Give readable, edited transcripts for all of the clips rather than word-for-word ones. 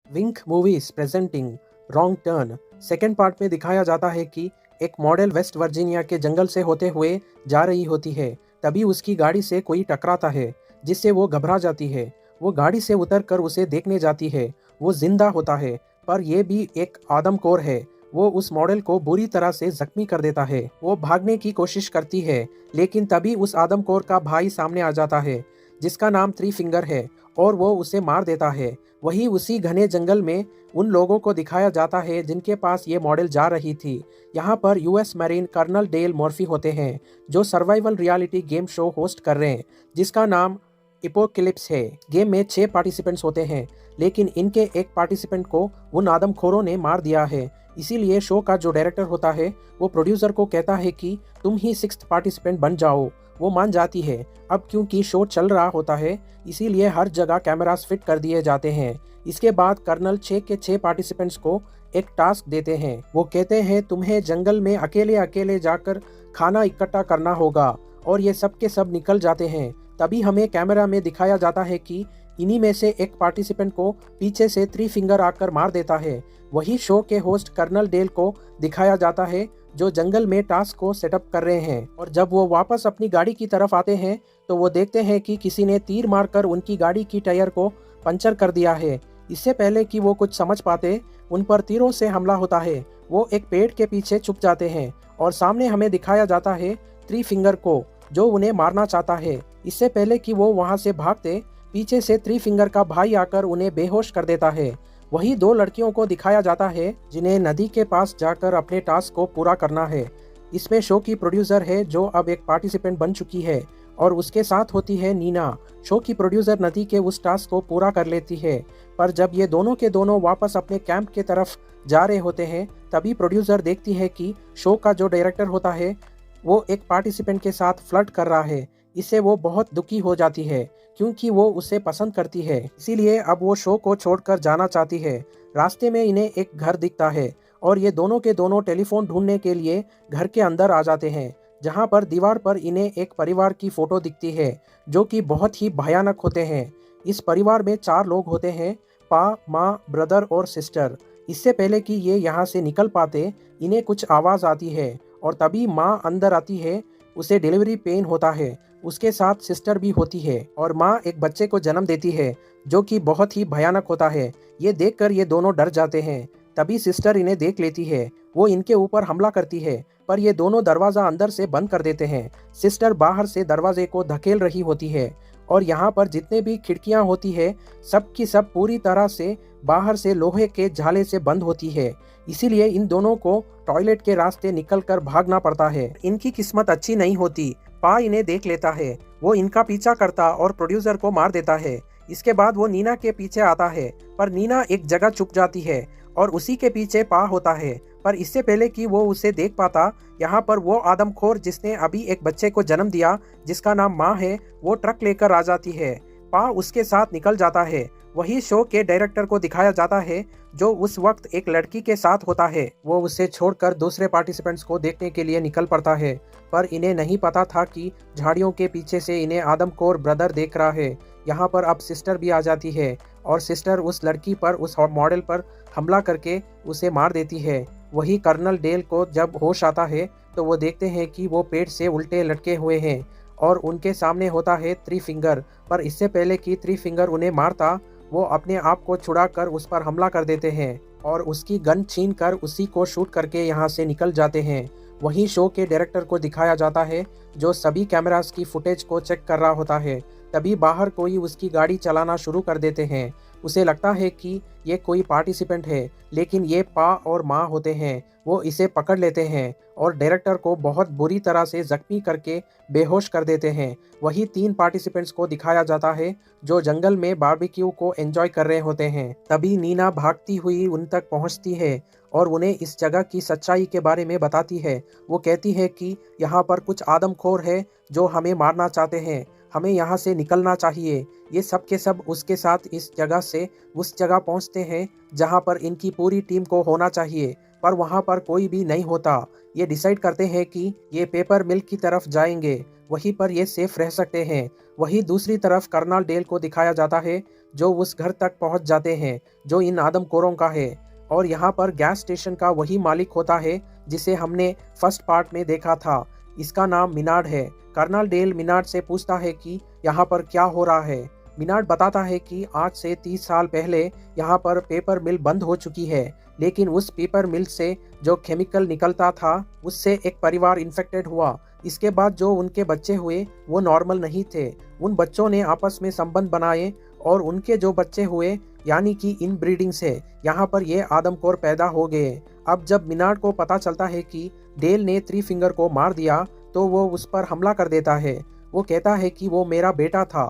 विंक movies presenting wrong turn. Second part में दिखाया जाता है कि एक मॉडल वेस्ट वर्जीनिया के जंगल से होते हुए जा रही होती है। तभी उसकी गाड़ी से कोई टकराता है, जिससे वो घबरा जाती है। वो गाड़ी से उतरकर उसे देखने जाती है। वो जिंदा होता है, पर यह भी एक आदमखोर है। वो उस मॉडल को बुरी तरह से जख्मी कर देता है। वो भागने की कोशिश करती है, लेकिन तभी उस आदमखोर का भाई सामने आ जाता है, जिसका नाम थ्री फिंगर है, और वो उसे मार देता है। वही उसी घने जंगल में उन लोगों को दिखाया जाता है जिनके पास ये मॉडल जा रही थी। यहाँ पर US marine colonel Dale Morphy होते हैं, जो survival reality game show host कर रहे हैं, जिसका नाम एपोकलिप्स है। गेम में 6 पार्टिसिपेंट्स होते हैं, लेकिन इनके एक पार्टिसिपेंट को उन आदमखोरों ने मार दिया है। इसीलिए शो का जो डायरेक्टर होता है, वो प्रोड्यूसर को कहता है कि तुम ही 6th पार्टिसिपेंट बन जाओ। वो मान जाती है। अब क्योंकि शो चल रहा होता है, इसीलिए हर जगह कैमरास फिट कर दिए जाते हैं। इसके बाद कर्नल 6 के 6 पार्टिसिपेंट्स को एक टास्क देते हैं। वो कहते हैं तुम्हें जंगल में अकेले अकेले जाकर खाना इकट्ठा करना होगा, और ये सब के सब निकल जाते हैं। तभी हमें कैमरा में दिखाया जाता है कि इन्हीं में से एक पार्टिसिपेंट को पीछे से थ्री फिंगर आकर मार देता है। वही शो के होस्ट कर्नल डेल को दिखाया जाता है, जो जंगल में टास्क को सेटअप कर रहे हैं। और जब वो वापस अपनी गाड़ी की तरफ आते हैं, तो वो देखते हैं कि किसी ने तीर मारकर उनकी गाड़ी की टायर को पंचर कर दिया है। इससे पहले कि वो कुछ समझ पाते, उन पर तीरों से हमला होता है। वो एक पेड़ के पीछे छुप जाते हैं, और सामने हमें दिखाया जाता है थ्री फिंगर को, जो उन्हें मारना चाहता है। इससे पहले कि वो वहां से भागते, पीछे से थ्री फिंगर का भाई आकर उन्हें बेहोश कर देता है। वही 2 लड़कियों को दिखाया जाता है, जिन्हें नदी के पास जाकर अपने टास्क को पूरा करना है। इसमें शो की प्रोड्यूसर है, जो अब एक पार्टिसिपेंट बन चुकी है, और उसके साथ होती है नीना। शो की प्रोड्यूसर नदी के उस टास्क को पूरा कर लेती है, पर जब ये दोनों के दोनों वापस अपने कैंप के तरफ जा रहे होते हैं, तभी प्रोड्यूसर देखती है कि शो का जो डायरेक्टर होता है, वो एक पार्टिसिपेंट के साथ फ्लर्ट कर रहा है। इससे वो बहुत दुखी हो जाती है, क्योंकि वो उसे पसंद करती है। इसीलिए अब वो शो को छोड़कर जाना चाहती है। रास्ते में इन्हें एक घर दिखता है, और ये दोनों के दोनों टेलीफोन ढूंढने के लिए घर के अंदर आ जाते हैं, जहां पर दीवार पर इन्हें एक परिवार की फोटो दिखती है, जो कि बहुत ही भयानक होते हैं। इस परिवार में 4 लोग होते हैं, पा, माँ, ब्रदर और सिस्टर। इससे पहले कि ये यहाँ से निकल पाते, इन्हें कुछ आवाज़ आती है, और तभी माँ अंदर आती है। उसे डिलीवरी पेन होता है। उसके साथ सिस्टर भी होती है, और माँ एक बच्चे को जन्म देती है, जो कि बहुत ही भयानक होता है। ये देखकर ये दोनों डर जाते हैं। तभी सिस्टर इन्हें देख लेती है। वो इनके ऊपर हमला करती है, पर ये दोनों दरवाज़ा अंदर से बंद कर देते हैं। सिस्टर बाहर से दरवाजे को धकेल रही होती है, और यहाँ पर जितने भी खिड़कियाँ होती है, सब की सब पूरी तरह से बाहर से लोहे के झाले से बंद होती है। इसीलिए इन दोनों को टॉयलेट के रास्ते निकलकर भागना पड़ता है। इनकी किस्मत अच्छी नहीं होती। पा इन्हें देख लेता है। वो इनका पीछा करता और प्रोड्यूसर को मार देता है। इसके बाद वो नीना के पीछे आता है, पर नीना एक जगह छुप जाती है, और उसी के पीछे पा होता है। पर इससे पहले कि वो उसे देख पाता, यहाँ पर वो आदमखोर जिसने अभी एक बच्चे को जन्म दिया, जिसका नाम माँ है, वो ट्रक लेकर आ जाती है। पा उसके साथ निकल जाता है। वही शो के डायरेक्टर को दिखाया जाता है, जो उस वक्त एक लड़की के साथ होता है। वो उसे छोड़कर दूसरे पार्टिसिपेंट्स को देखने के लिए निकल पड़ता है, पर इन्हें नहीं पता था कि झाड़ियों के पीछे से इन्हें आदमखोर ब्रदर देख रहा है। यहाँ पर अब सिस्टर भी आ जाती है, और सिस्टर उस लड़की पर, उस मॉडल पर हमला करके उसे मार देती है। वही कर्नल डेल को जब होश आता है, तो वो देखते हैं कि वो पेड़ से उल्टे लटके हुए हैं, और उनके सामने होता है थ्री फिंगर। पर इससे पहले कि थ्री फिंगर उन्हें मारता, वो अपने आप को छुड़ाकर उस पर हमला कर देते हैं, और उसकी गन छीन कर उसी को शूट करके यहाँ से निकल जाते हैं। वहीं शो के डायरेक्टर को दिखाया जाता है, जो सभी कैमरास की फुटेज को चेक कर रहा होता है। तभी बाहर कोई उसकी गाड़ी चलाना शुरू कर देते हैं। उसे लगता है कि ये कोई पार्टिसिपेंट है, लेकिन ये पा और माँ होते हैं। वो इसे पकड़ लेते हैं, और डायरेक्टर को बहुत बुरी तरह से जख्मी करके बेहोश कर देते हैं। वही 3 पार्टिसिपेंट्स को दिखाया जाता है, जो जंगल में बारबेक्यू को एंजॉय कर रहे होते हैं। तभी नीना भागती हुई उन तक पहुंचती है, और उन्हें इस जगह की सच्चाई के बारे में बताती है। वो कहती है कि यहाँ पर कुछ आदमखोर है, जो हमें मारना चाहते हैं। हमें यहाँ से निकलना चाहिए। ये सब के सब उसके साथ इस जगह से उस जगह पहुँचते हैं, जहाँ पर इनकी पूरी टीम को होना चाहिए, पर वहाँ पर कोई भी नहीं होता। ये डिसाइड करते हैं कि ये पेपर मिल की तरफ जाएंगे, वहीं पर ये सेफ रह सकते हैं। वहीं दूसरी तरफ कर्नल डेल को दिखाया जाता है, जो उस घर तक पहुंच जाते हैं जो इन आदमखोरों का है। और यहाँ पर गैस स्टेशन का वही मालिक होता है जिसे हमने फर्स्ट पार्ट में देखा था। इसका नाम मिनार्ड है। कर्नल डेल मिनार्ड से पूछता है कि यहाँ पर क्या हो रहा है। मिनार्ड बताता है कि आज से 30 साल पहले यहाँ पर पेपर मिल बंद हो चुकी है, लेकिन उस पेपर मिल से जो केमिकल निकलता था उससे एक परिवार इन्फेक्टेड हुआ। इसके बाद जो उनके बच्चे हुए वो नॉर्मल नहीं थे। उन बच्चों ने आपस में संबंध बनाए और उनके जो बच्चे हुए यानी कि इन ब्रीडिंग से यहाँ पर ये आदमखोर पैदा हो गए। अब जब मिनार्ड को पता चलता है कि डेल ने थ्री फिंगर को मार दिया तो वो उस पर हमला कर देता है। वो कहता है कि वो मेरा बेटा था,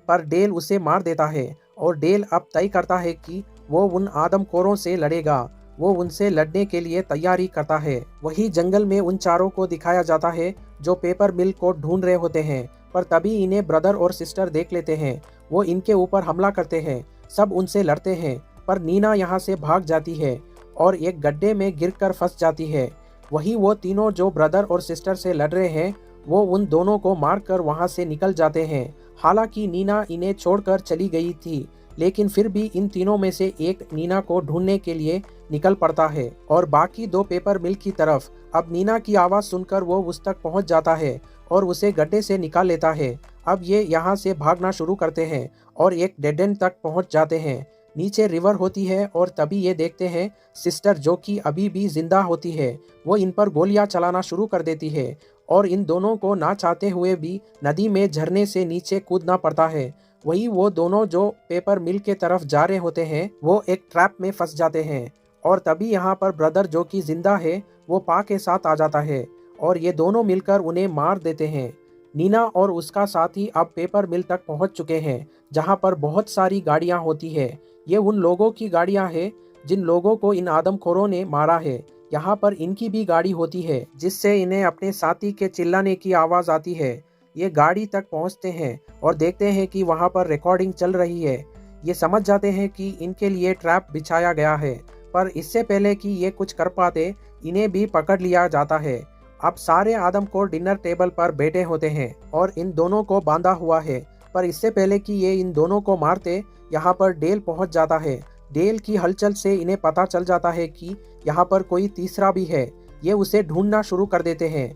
पर डेल उसे मार देता है और डेल अब तय करता है कि वो उन आदमखोरों से लड़ेगा। वो उनसे लड़ने के लिए तैयारी करता है। वही जंगल में उन चारों को दिखाया जाता है जो पेपर मिल को ढूंढ रहे होते हैं, पर तभी इन्हें ब्रदर और सिस्टर देख लेते हैं। वो इनके ऊपर हमला करते हैं। सब उनसे लड़ते हैं, पर नीना यहाँ से भाग जाती है और एक गड्ढे में गिरकर फंस जाती है। वही वो तीनों जो ब्रदर और सिस्टर से लड़ रहे हैं वो उन दोनों को मारकर वहाँ से निकल जाते हैं। हालांकि नीना इन्हें छोड़कर चली गई थी, लेकिन फिर भी इन तीनों में से एक नीना को ढूंढने के लिए निकल पड़ता है और बाकी दो पेपर मिल की तरफ। अब नीना की आवाज़ सुनकर वो उस तक पहुंच जाता है और उसे गड्ढे से निकाल लेता है। अब ये यहाँ से भागना शुरू करते हैं और एक डेड एंड तक पहुंच जाते हैं। नीचे रिवर होती है और तभी ये देखते हैं सिस्टर जो कि अभी भी जिंदा होती है। वो इन पर गोलियां चलाना शुरू कर देती है और इन दोनों को ना चाहते हुए भी नदी में झरने से नीचे कूदना पड़ता है। वही वो दोनों जो पेपर मिल के तरफ जा रहे होते हैं वो एक ट्रैप में फंस जाते हैं और तभी यहाँ पर ब्रदर जो कि जिंदा है वो पा के साथ आ जाता है और ये दोनों मिलकर उन्हें मार देते हैं। नीना और उसका साथी अब पेपर मिल तक पहुंच चुके हैं जहां पर बहुत सारी गाड़ियां होती है। ये उन लोगों की गाड़ियां हैं जिन लोगों को इन आदमखोरों ने मारा है। यहाँ पर इनकी भी गाड़ी होती है जिससे इन्हें अपने साथी के चिल्लाने की आवाज़ आती है। ये गाड़ी तक पहुँचते हैं और देखते हैं कि वहाँ पर रिकॉर्डिंग चल रही है। ये समझ जाते हैं कि इनके लिए ट्रैप बिछाया गया है, पर इससे पहले कि ये कुछ कर पाते इन्हें भी पकड़ लिया जाता है। अब सारे आदमखोर डिनर टेबल पर बैठे होते हैं और इन दोनों को बांधा हुआ है, पर इससे पहले कि ये इन दोनों को मारते यहाँ पर डेल पहुँच जाता है। डेल की हलचल से इन्हें पता चल जाता है कि यहाँ पर कोई तीसरा भी है। ये उसे ढूंढना शुरू कर देते हैं।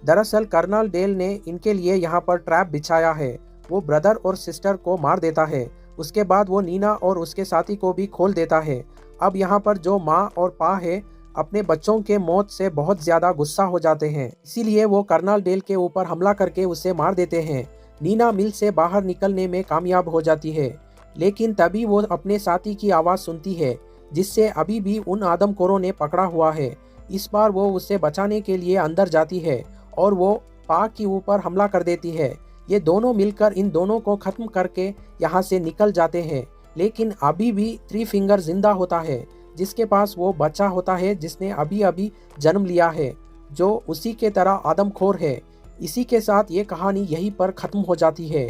दरअसल कर्नल डेल ने इनके लिए यहाँ पर ट्रैप बिछाया है। वो ब्रदर और सिस्टर को मार देता है। उसके बाद वो नीना और उसके साथी को भी खोल देता है। अब यहाँ पर जो माँ और पा है अपने बच्चों के मौत से बहुत ज़्यादा गुस्सा हो जाते हैं, इसीलिए वो कर्नल डेल के ऊपर हमला करके उसे मार देते हैं। नीना मिल से बाहर निकलने में कामयाब हो जाती है, लेकिन तभी वो अपने साथी की आवाज़ सुनती है जिससे अभी भी उन आदमखोरों ने पकड़ा हुआ है। इस बार वो उसे बचाने के लिए अंदर जाती है और वो पा के ऊपर हमला कर देती है। ये दोनों मिलकर इन दोनों को खत्म करके यहाँ से निकल जाते हैं, लेकिन अभी भी थ्री फिंगर जिंदा होता है जिसके पास वो बच्चा होता है जिसने अभी अभी जन्म लिया है, जो उसी के तरह आदमखोर है। इसी के साथ ये कहानी यहीं पर ख़त्म हो जाती है।